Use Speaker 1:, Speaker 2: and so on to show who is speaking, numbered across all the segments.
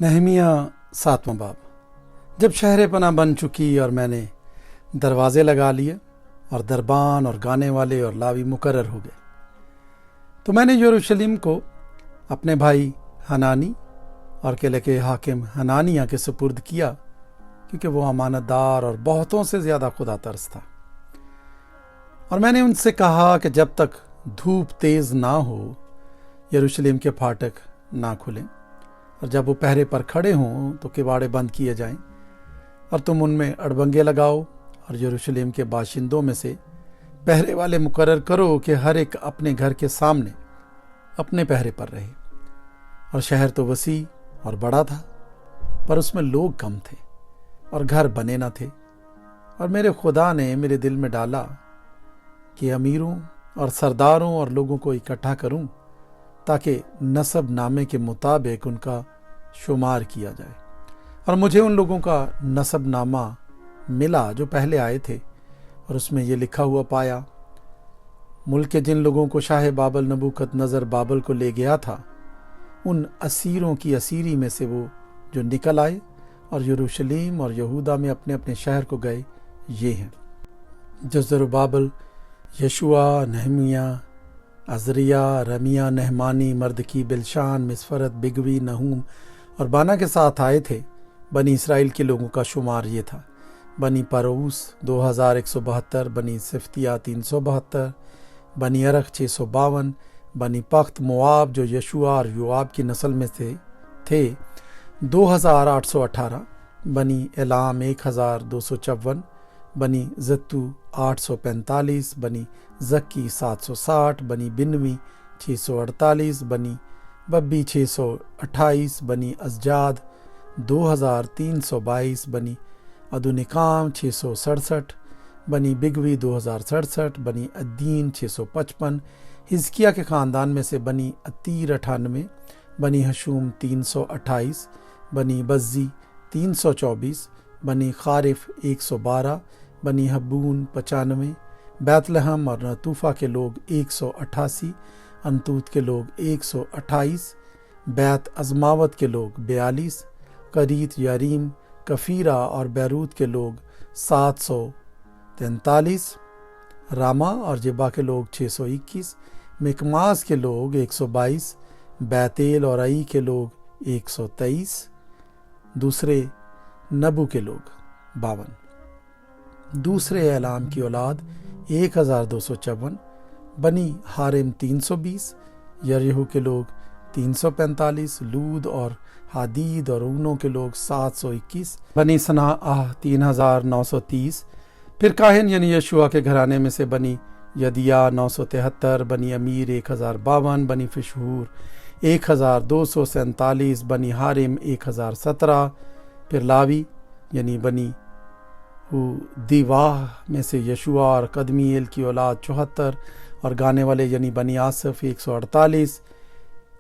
Speaker 1: نہمیہ 7واں باب۔ جب شہر پناہ بن چکی اور میں نے دروازے لگا لیے اور دربان اور گانے والے اور لاوی مقرر ہو گئے، تو میں نے یروشلم کو اپنے بھائی حنانی اور قلعے کے حاکم حنانیہ کے سپرد کیا، کیونکہ وہ امانت دار اور بہتوں سے زیادہ خدا ترس تھا۔ اور میں نے ان سے کہا کہ جب تک دھوپ تیز نہ ہو یروشلم کے پھاٹک نہ کھلیں، اور جب وہ پہرے پر کھڑے ہوں تو کواڑے بند کیے جائیں، اور تم ان میں اڑبنگے لگاؤ اور یروشلم کے باشندوں میں سے پہرے والے مقرر کرو کہ ہر ایک اپنے گھر کے سامنے اپنے پہرے پر رہے۔ اور شہر تو وسیع اور بڑا تھا، پر اس میں لوگ کم تھے اور گھر بنے نہ تھے۔ اور میرے خدا نے میرے دل میں ڈالا کہ امیروں اور سرداروں اور لوگوں کو اکٹھا کروں، تاکہ نسب نامے کے مطابق ان کا شمار کیا جائے۔ اور مجھے ان لوگوں کا نسب نامہ ملا جو پہلے آئے تھے، اور اس میں یہ لکھا ہوا پایا: ملک کے جن لوگوں کو شاہ بابل نبوکت نظر بابل کو لے گیا تھا، ان اسیروں کی اسیری میں سے وہ جو نکل آئے اور یروشلم اور یہودا میں اپنے اپنے شہر کو گئے، یہ ہیں: جو زربابل، یشوع، نہمیہ، عزریہ، رمیہ، نہمانی، مردکی، بلشان، مسفرت، بگوی، نہوم اور بانا کے ساتھ آئے تھے۔ بنی اسرائیل کے لوگوں کا شمار یہ تھا: بنی پروس 2172، بنی صفتیہ 372، بنی عرق 652، بنی پخت مواب جو یشوع اور یوآب کی نسل میں تھے 2818، بنی الام 1254، بنی زتو 845، بنی زکی 760، بنی بنوی 648، بنی ببی 628، بنی ازجاد 2322، بنی ادونکام 667، بنی بگوی 2067، بنی الدین 655۔ حزقیہ کے خاندان میں سے بنی عتیر 98، بنی حشوم 328، بنی بزی 324، بنی خارف 112، بنی حبون 95، بیت لحم اور نطوفہ کے لوگ 188، انتوت کے لوگ 128، بیت ازماوت کے لوگ 42، قریت یاریم، کفیرہ اور بیروت کے لوگ 743، راما اور جبا کے لوگ 621، مکماس کے لوگ 122، بیتیل اور عئی کے لوگ 123، دوسرے نبو کے لوگ 52، دوسرے اعلام کی اولاد 1254، بنی حارم 320، یریحو کے لوگ 345، لود اور حدید اور اونوں کے لوگ 721، بنی صنعاہ 3930۔ پھر کاہن یعنی یشوع کے گھرانے میں سے بنی یدیہ 973، بنی امیر 1052، بنی فشہور 1247، بنی حارم 1017۔ پھر لاوی یعنی بنی دیواہ میں سے یشوع اور قدمیل کی اولاد 74، اور گانے والے یعنی بنی آصف 148،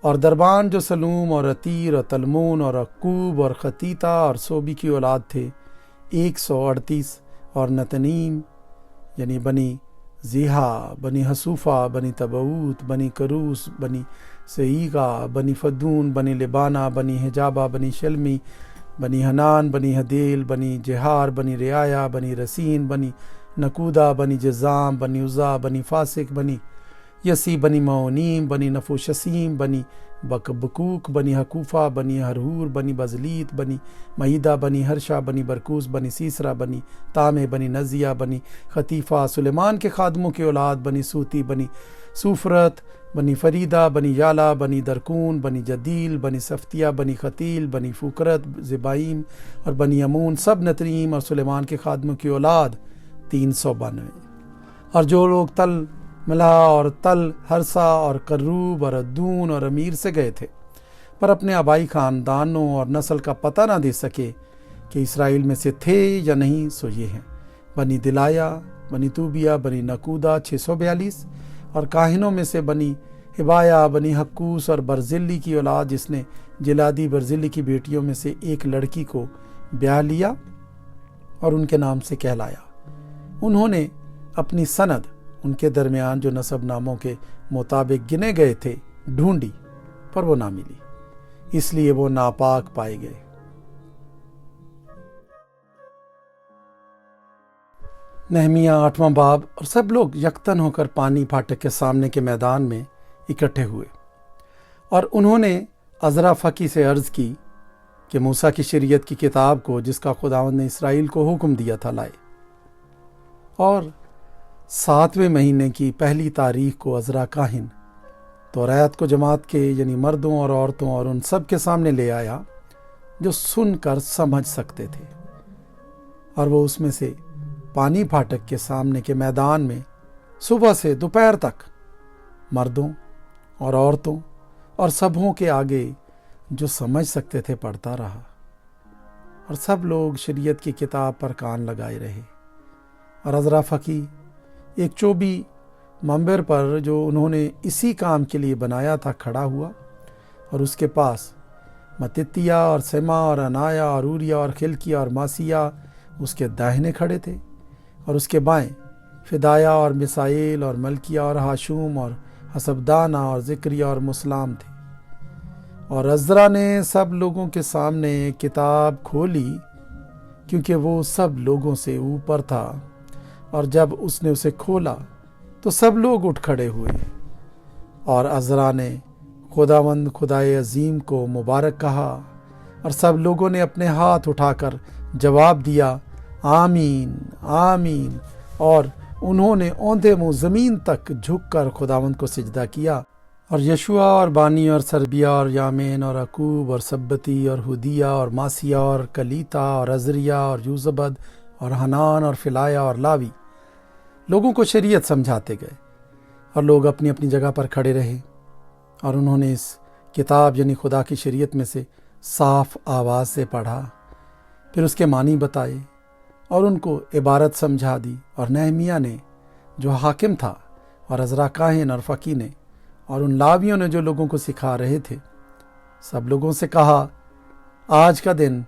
Speaker 1: اور دربان جو سلوم اور عتیر اور تلمون اور عقوب اور خطیطہ اور صوبی کی اولاد تھے 138، اور نتنیم یعنی بنی زیحا، بنی حصوفہ، بنی تبعوت، بنی کروس، بنی سعیگا، بنی فدون، بنی لبانہ، بنی حجابہ، بنی شلمی، بنی حنان، بنی حدیل، بنی جہار، بنی رعایا، بنی رسین، بنی نکودہ، بنی جزام، بنی عزا، بنی فاسق، بنی یسی، بنی معونیم، بنی نفوشسیم، بنی بکبکوک، بنی حکوفہ، بنی ہرہور، بنی بزلیت، بنی معیدہ، بنی ہرشا، بنی برکوس، بنی سیسرا، بنی تامے، بنی نزیہ، بنی خطیفہ، سلیمان کے خادموں کی اولاد، بنی سوتی، بنی سوفرت، بنی فریدہ، بنی یالا، بنی درکون، بنی جدیل، بنی صفتیہ، بنی خطیل، بنی فوکرت، زبائیم اور بنی امون، سب نتنیم اور سلیمان کے خادموں کی اولاد 392۔ اور جو لوگ تل ملا اور تل ہرسا اور کروب اور ادون اور امیر سے گئے تھے، پر اپنے آبائی خاندانوں اور نسل کا پتہ نہ دے سکے کہ اسرائیل میں سے تھے یا نہیں، سو یہ ہیں: بنی دلایہ، بنی توبیہ، بنی نکودہ 642، اور کاہنوں میں سے بنی ہبایہ، بنی حکوس اور برزلی کی اولاد، جس نے جلادی برزلی کی بیٹیوں میں سے ایک لڑکی کو بیاہ لیا اور ان کے نام سے کہلایا۔ انہوں نے اپنی سند ان کے درمیان جو نسب ناموں کے مطابق گنے گئے تھے ڈھونڈی، پر وہ نہ ملی۔ اس لیے وہ ناپاک پائے گئے۔ نہمیہ 8واں باب۔ اور سب لوگ یکتن ہو کر پانی پھاٹک کے سامنے کے میدان میں اکٹھے ہوئے، اور انہوں نے عزرا فقی سے عرض کی کہ موسیٰ کی شریعت کی کتاب کو، جس کا خداوند نے اسرائیل کو حکم دیا تھا، لائے۔ اور 7ویں مہینے کی پہلی تاریخ کو عزرا کاہن توریت کو جماعت کے یعنی مردوں اور عورتوں اور ان سب کے سامنے لے آیا جو سن کر سمجھ سکتے تھے، اور وہ اس میں سے پانی پھاٹک کے سامنے کے میدان میں صبح سے دوپہر تک مردوں اور عورتوں اور سبھوں کے آگے جو سمجھ سکتے تھے پڑھتا رہا، اور سب لوگ شریعت کی کتاب پر کان لگائے رہے۔ اور عزرا فقی ایک چوبی منبر پر جو انہوں نے اسی کام کے لیے بنایا تھا کھڑا ہوا، اور اس کے پاس متتیہ اور سما اور انایا اور اوریا اور خلقیہ اور ماسیہ اس کے داہنے کھڑے تھے، اور اس کے بائیں فدایا اور مسائل اور ملکیہ اور ہاشوم اور حسبدانہ اور ذکریہ اور مسلام تھے۔ اور عزرا نے سب لوگوں کے سامنے کتاب کھولی، کیونکہ وہ سب لوگوں سے اوپر تھا، اور جب اس نے اسے کھولا تو سب لوگ اٹھ کھڑے ہوئے، اور عزرا نے خداوند خدائے عظیم کو مبارک کہا، اور سب لوگوں نے اپنے ہاتھ اٹھا کر جواب دیا، آمین آمین، اور انہوں نے اوندے منہ زمین تک جھک کر خداوند کو سجدہ کیا۔ اور یشوع اور بانی اور سربیہ اور یامین اور عقوب اور سبتی اور ہدیہ اور ماسیہ اور کلیتا اور عزریہ اور یوزبد اور حنان اور فلایا اور لاوی لوگوں کو شریعت سمجھاتے گئے، اور لوگ اپنی اپنی جگہ پر کھڑے رہے، اور انہوں نے اس کتاب یعنی خدا کی شریعت میں سے صاف آواز سے پڑھا، پھر اس کے معنی بتائے اور ان کو عبارت سمجھا دی۔ اور نہمیہ نے جو حاکم تھا، اور عزرا کاہن اور فقی نے، اور ان لاویوں نے جو لوگوں کو سکھا رہے تھے، سب لوگوں سے کہا، آج کا دن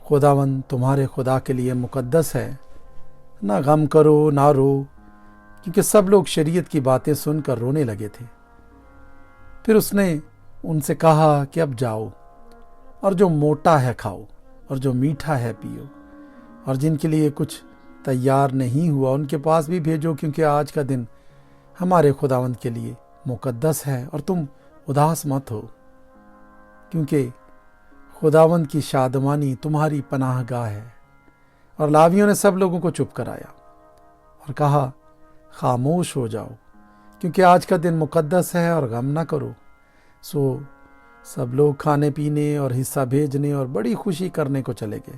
Speaker 1: خداوند تمہارے خدا کے لیے مقدس ہے، نہ غم کرو نہ رو، کیونکہ سب لوگ شریعت کی باتیں سن کر رونے لگے تھے۔ پھر اس نے ان سے کہا کہ اب جاؤ، اور جو موٹا ہے کھاؤ، اور جو میٹھا ہے پیو، اور جن کے لیے کچھ تیار نہیں ہوا ان کے پاس بھی بھیجو، کیونکہ آج کا دن ہمارے خداوند کے لیے مقدس ہے، اور تم اداس مت ہو، کیونکہ خداوند کی شادمانی تمہاری پناہ گاہ ہے۔ اور لاویوں نے سب لوگوں کو چپ کرایا اور کہا، خاموش ہو جاؤ، کیونکہ آج کا دن مقدس ہے، اور غم نہ کرو۔ سو سب لوگ کھانے پینے اور حصہ بھیجنے اور بڑی خوشی کرنے کو چلے گئے،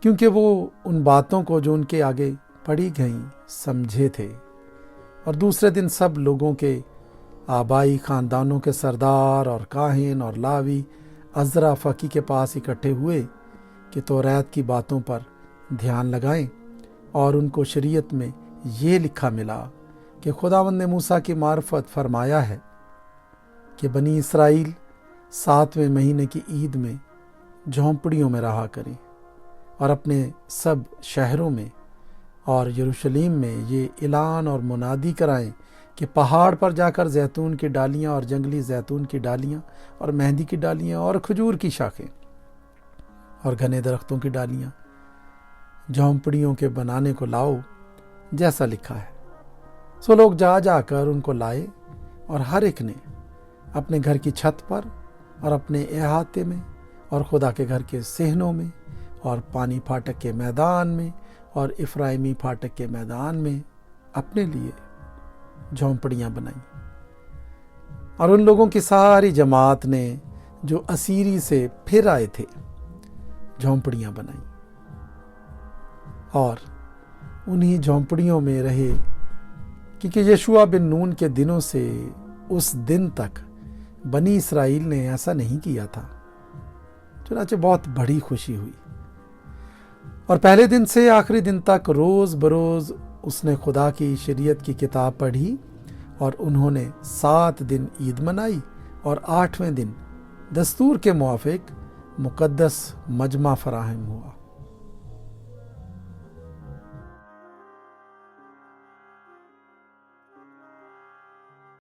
Speaker 1: کیونکہ وہ ان باتوں کو جو ان کے آگے پڑھی گئیں سمجھے تھے۔ اور دوسرے دن سب لوگوں کے آبائی خاندانوں کے سردار اور کاہن اور لاوی عزرا فقی کے پاس اکٹھے ہوئے کہ توریت کی باتوں پر دھیان لگائیں، اور ان کو شریعت میں یہ لکھا ملا کہ خداوند نے موسیٰ کی معرفت فرمایا ہے کہ بنی اسرائیل 7ویں مہینے کی عید میں جھونپڑیوں میں رہا کریں، اور اپنے سب شہروں میں اور یروشلیم میں یہ اعلان اور منادی کرائیں کہ پہاڑ پر جا کر زیتون کی ڈالیاں اور جنگلی زیتون کی ڈالیاں اور مہندی کی ڈالیاں اور کھجور کی شاخیں اور گھنے درختوں کی ڈالیاں جھونپڑیوں کے بنانے کو لاؤ، جیسا لکھا ہے۔ سو لوگ جا جا کر ان کو لائے، اور ہر ایک نے اپنے گھر کی چھت پر اور اپنے احاطے میں اور خدا کے گھر کے صحنوں میں اور پانی پھاٹک کے میدان میں اور افرائیمی پھاٹک کے میدان میں اپنے لیے جھونپڑیاں بنائیں۔ اور ان لوگوں کی ساری جماعت نے جو اسیری سے پھر آئے تھے جھونپڑیاں بنائیں، اور انہی جھونپڑیوں میں رہے، کیونکہ یشوع بن نون کے دنوں سے اس دن تک بنی اسرائیل نے ایسا نہیں کیا تھا۔ چنانچہ بہت بڑی خوشی ہوئی، اور پہلے دن سے آخری دن تک روز بروز اس نے خدا کی شریعت کی کتاب پڑھی، اور انہوں نے 7 دن عید منائی، اور 8ویں دن دستور کے موافق مقدس مجمع فراہم ہوا۔